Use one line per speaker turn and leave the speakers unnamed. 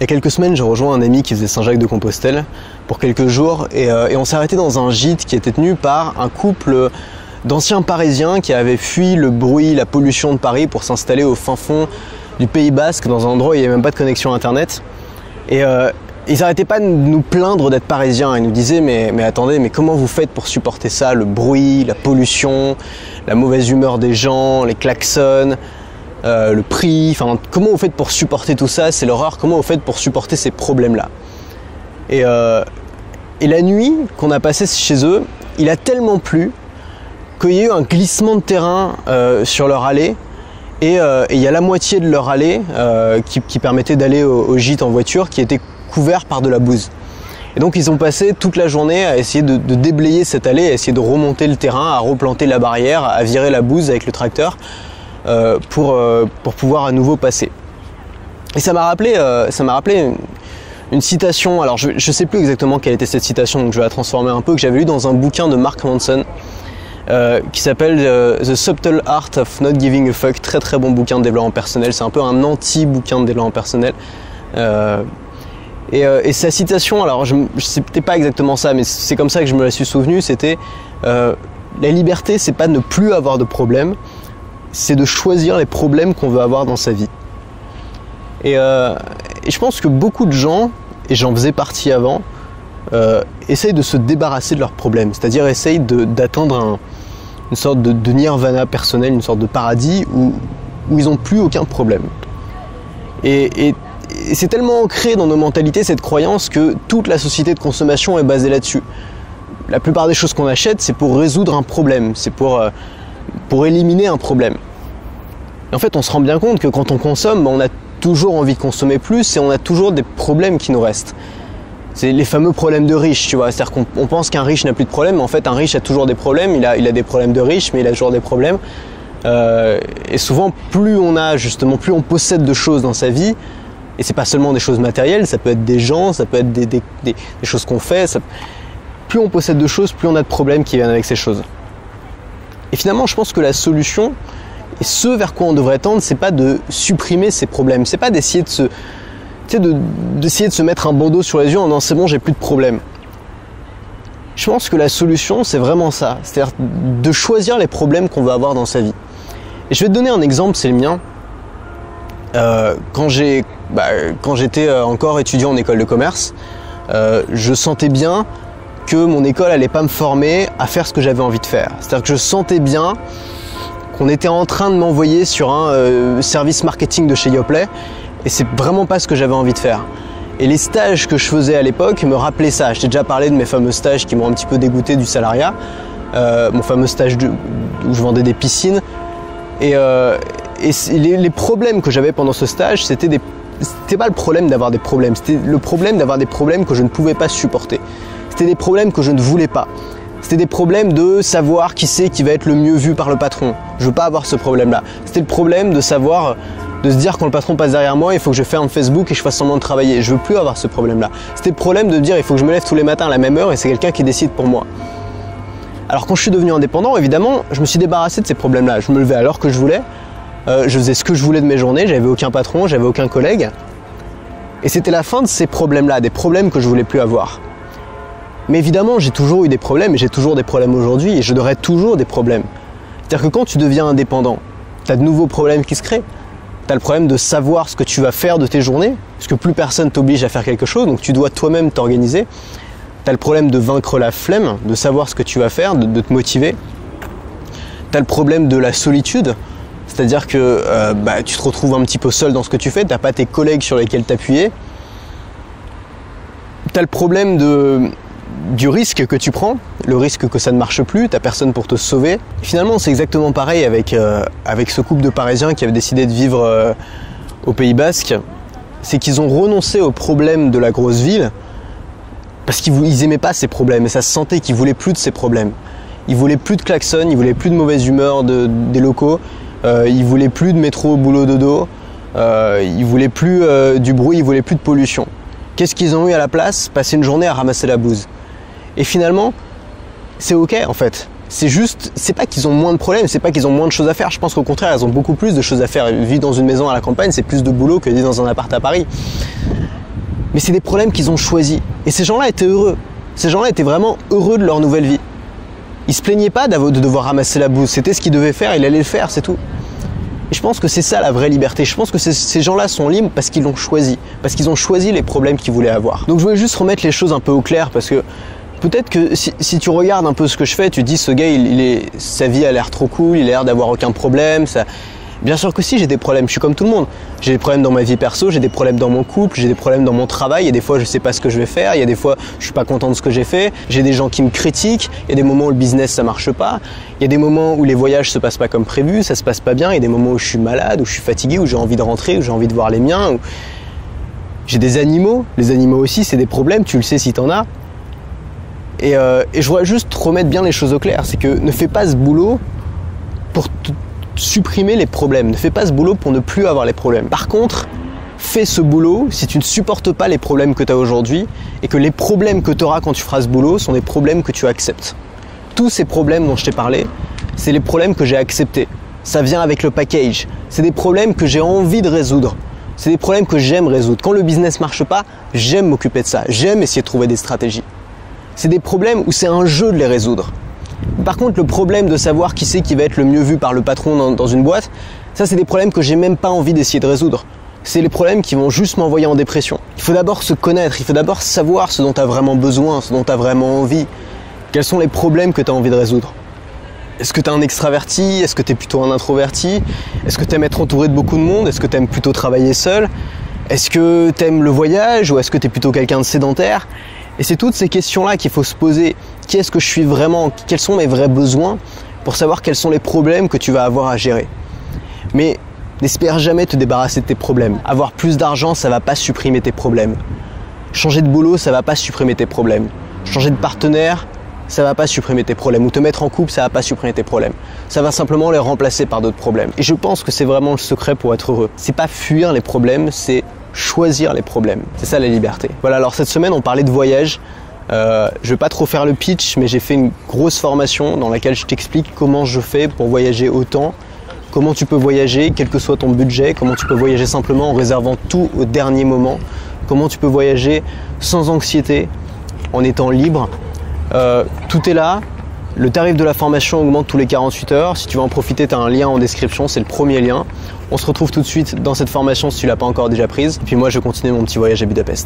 y a quelques semaines, j'ai rejoint un ami qui faisait Saint-Jacques-de-Compostelle pour quelques jours et on s'est arrêté dans un gîte qui était tenu par un couple d'anciens Parisiens qui avaient fui le bruit, la pollution de Paris pour s'installer au fin fond du Pays Basque, dans un endroit où il n'y avait même pas de connexion internet. Et ils n'arrêtaient pas de nous plaindre d'être Parisiens. Ils nous disaient mais attendez, mais comment vous faites pour supporter ça, le bruit, la pollution, la mauvaise humeur des gens, les klaxons, le prix, enfin comment vous faites pour supporter tout ça, c'est l'horreur, comment vous faites pour supporter ces problèmes-là. Et la nuit qu'on a passée chez eux, il a tellement plu qu'il y a eu un glissement de terrain sur leur allée et il y a la moitié de leur allée qui permettait d'aller au gîte en voiture qui était couvert par de la bouse. Et donc ils ont passé toute la journée à essayer de déblayer cette allée, à essayer de remonter le terrain, à replanter la barrière, à virer la bouse avec le tracteur pour pouvoir à nouveau passer. Et ça m'a rappelé une citation, alors je ne sais plus exactement quelle était cette citation, donc je vais la transformer un peu, que j'avais lu dans un bouquin de Mark Manson qui s'appelle The Subtle Art of Not Giving a Fuck, très très bon bouquin de développement personnel, c'est un peu un anti-bouquin de développement personnel. Et sa citation, alors c'était pas exactement ça, mais c'est comme ça que je me la suis souvenu, c'était la liberté, c'est pas de ne plus avoir de problèmes, c'est de choisir les problèmes qu'on veut avoir dans sa vie. Et je pense que beaucoup de gens, et j'en faisais partie avant, essayent de se débarrasser de leurs problèmes, c'est-à-dire essayent d'atteindre une sorte de nirvana personnel, une sorte de paradis où ils n'ont plus aucun problème. Et c'est tellement ancré dans nos mentalités cette croyance que toute la société de consommation est basée là-dessus. La plupart des choses qu'on achète, c'est pour résoudre un problème, c'est pour éliminer un problème. Et en fait, on se rend bien compte que quand on consomme, on a toujours envie de consommer plus et on a toujours des problèmes qui nous restent. C'est les fameux problèmes de riches, tu vois. C'est-à-dire qu'on pense qu'un riche n'a plus de problème, mais en fait, un riche a toujours des problèmes. Il a des problèmes de riche, mais il a toujours des problèmes. Et souvent, plus on possède de choses dans sa vie, et c'est pas seulement des choses matérielles, ça peut être des gens, ça peut être des choses qu'on fait. Plus on possède de choses, plus on a de problèmes qui viennent avec ces choses. Et finalement, je pense que la solution, et ce vers quoi on devrait tendre, c'est pas de supprimer ces problèmes, c'est pas d'essayer d'essayer de se mettre un bandeau sur les yeux en disant c'est bon, j'ai plus de problèmes. Je pense que la solution, c'est vraiment ça, c'est-à-dire de choisir les problèmes qu'on veut avoir dans sa vie. Et je vais te donner un exemple, c'est le mien. Quand j'étais encore étudiant en école de commerce, je sentais bien que mon école allait pas me former à faire ce que j'avais envie de faire. C'est-à-dire que je sentais bien qu'on était en train de m'envoyer sur un service marketing de chez Yoplait et c'est vraiment pas ce que j'avais envie de faire. Et les stages que je faisais à l'époque me rappelaient ça. Je t'ai déjà parlé de mes fameux stages qui m'ont un petit peu dégoûté du salariat, mon fameux stage où je vendais des piscines. Et les problèmes que j'avais pendant ce stage, c'était pas le problème d'avoir des problèmes, c'était le problème d'avoir des problèmes que je ne pouvais pas supporter. C'était des problèmes que je ne voulais pas. C'était des problèmes de savoir qui c'est qui va être le mieux vu par le patron. Je veux pas avoir ce problème-là. C'était le problème de se dire quand le patron passe derrière moi, il faut que je ferme Facebook et je fasse semblant de travailler. Je veux plus avoir ce problème-là. C'était le problème de dire il faut que je me lève tous les matins à la même heure et c'est quelqu'un qui décide pour moi. Alors quand je suis devenu indépendant, évidemment, je me suis débarrassé de ces problèmes-là. Je me levais à l'heure que je voulais. Je faisais ce que je voulais de mes journées, j'avais aucun patron, j'avais aucun collègue. Et c'était la fin de ces problèmes-là, des problèmes que je voulais plus avoir. Mais évidemment, j'ai toujours eu des problèmes et j'ai toujours des problèmes aujourd'hui et je aurai toujours des problèmes. C'est-à-dire que quand tu deviens indépendant, tu as de nouveaux problèmes qui se créent. Tu as le problème de savoir ce que tu vas faire de tes journées, parce que plus personne t'oblige à faire quelque chose, donc tu dois toi-même t'organiser. Tu as le problème de vaincre la flemme, de savoir ce que tu vas faire, de te motiver. Tu as le problème de la solitude. C'est-à-dire que tu te retrouves un petit peu seul dans ce que tu fais, tu n'as pas tes collègues sur lesquels t'appuyer. Tu as le problème du risque que tu prends, le risque que ça ne marche plus, tu n'as personne pour te sauver. Et finalement, c'est exactement pareil avec ce couple de Parisiens qui avaient décidé de vivre au Pays Basque. C'est qu'ils ont renoncé aux problèmes de la grosse ville parce qu'ils n'aimaient pas ces problèmes et ça se sentait qu'ils ne voulaient plus de ces problèmes. Ils ne voulaient plus de klaxons, ils ne voulaient plus de mauvaise humeur des locaux. Ils voulaient plus de métro, boulot, dodo, ils voulaient plus du bruit, ils voulaient plus de pollution. Qu'est-ce qu'ils ont eu à la place? Passer une journée à ramasser la bouse. Et finalement, c'est ok en fait. C'est juste, c'est pas qu'ils ont moins de problèmes, c'est pas qu'ils ont moins de choses à faire. Je pense qu'au contraire, ils ont beaucoup plus de choses à faire. Vivre dans une maison à la campagne, c'est plus de boulot que vivre dans un appart à Paris. Mais c'est des problèmes qu'ils ont choisis. Et ces gens-là étaient heureux. Ces gens-là étaient vraiment heureux de leur nouvelle vie. Ils se plaignaient pas de devoir ramasser la bouse. C'était ce qu'ils devaient faire, il allait le faire, c'est tout. Et je pense que c'est ça la vraie liberté. Je pense que ces gens-là sont libres parce qu'ils l'ont choisi. Parce qu'ils ont choisi les problèmes qu'ils voulaient avoir. Donc je voulais juste remettre les choses un peu au clair parce que peut-être que si tu regardes un peu ce que je fais, tu te dis ce gars, sa vie a l'air trop cool, il a l'air d'avoir aucun problème. Bien sûr que si, j'ai des problèmes, je suis comme tout le monde. J'ai des problèmes dans ma vie perso, j'ai des problèmes dans mon couple, j'ai des problèmes dans mon travail. Il y a des fois, je sais pas ce que je vais faire, il y a des fois, je suis pas content de ce que j'ai fait. J'ai des gens qui me critiquent, il y a des moments où le business ça marche pas. Il y a des moments où les voyages se passent pas comme prévu, ça se passe pas bien. Il y a des moments où je suis malade, où je suis fatigué, où j'ai envie de rentrer, où j'ai envie de voir les miens. Où... J'ai des animaux, les animaux aussi, c'est des problèmes, tu le sais si t'en as. Et je voudrais juste remettre bien les choses au clair, c'est que ne fais pas ce boulot pour supprimer les problèmes, ne fais pas ce boulot pour ne plus avoir les problèmes. Par contre, fais ce boulot si tu ne supportes pas les problèmes que tu as aujourd'hui et que les problèmes que tu auras quand tu feras ce boulot sont des problèmes que tu acceptes. Tous ces problèmes dont je t'ai parlé, c'est les problèmes que j'ai acceptés. Ça vient avec le package. C'est des problèmes que j'ai envie de résoudre. C'est des problèmes que j'aime résoudre. Quand le business marche pas, j'aime m'occuper de ça. J'aime essayer de trouver des stratégies. C'est des problèmes où c'est un jeu de les résoudre. Par contre, le problème de savoir qui c'est qui va être le mieux vu par le patron dans une boîte, ça c'est des problèmes que j'ai même pas envie d'essayer de résoudre. C'est les problèmes qui vont juste m'envoyer en dépression. Il faut d'abord se connaître, il faut d'abord savoir ce dont tu as vraiment besoin, ce dont tu as vraiment envie. Quels sont les problèmes que tu as envie de résoudre? Est-ce que tu es un extraverti? Est-ce que tu es plutôt un introverti? Est-ce que tu aimes être entouré de beaucoup de monde? Est-ce que tu aimes plutôt travailler seul? Est-ce que tu aimes le voyage ou est-ce que tu es plutôt quelqu'un de sédentaire? Et c'est toutes ces questions-là qu'il faut se poser. Qui est-ce que je suis vraiment? Quels sont mes vrais besoins pour savoir quels sont les problèmes que tu vas avoir à gérer? Mais n'espère jamais te débarrasser de tes problèmes. Avoir plus d'argent, ça va pas supprimer tes problèmes. Changer de boulot, ça va pas supprimer tes problèmes. Changer de partenaire, ça va pas supprimer tes problèmes. Ou te mettre en couple, ça va pas supprimer tes problèmes. Ça va simplement les remplacer par d'autres problèmes. Et je pense que c'est vraiment le secret pour être heureux. C'est pas fuir les problèmes, c'est choisir les problèmes. C'est ça la liberté. Voilà, alors cette semaine on parlait de voyage. Je vais pas trop faire le pitch, mais j'ai fait une grosse formation dans laquelle je t'explique comment je fais pour voyager autant, comment tu peux voyager, quel que soit ton budget, comment tu peux voyager simplement en réservant tout au dernier moment, comment tu peux voyager sans anxiété, en étant libre. Tout est là. Le tarif de la formation augmente tous les 48 heures. Si tu veux en profiter, tu as un lien en description, c'est le premier lien. On se retrouve tout de suite dans cette formation si tu l'as pas encore déjà prise. Et puis moi, je continue mon petit voyage à Budapest.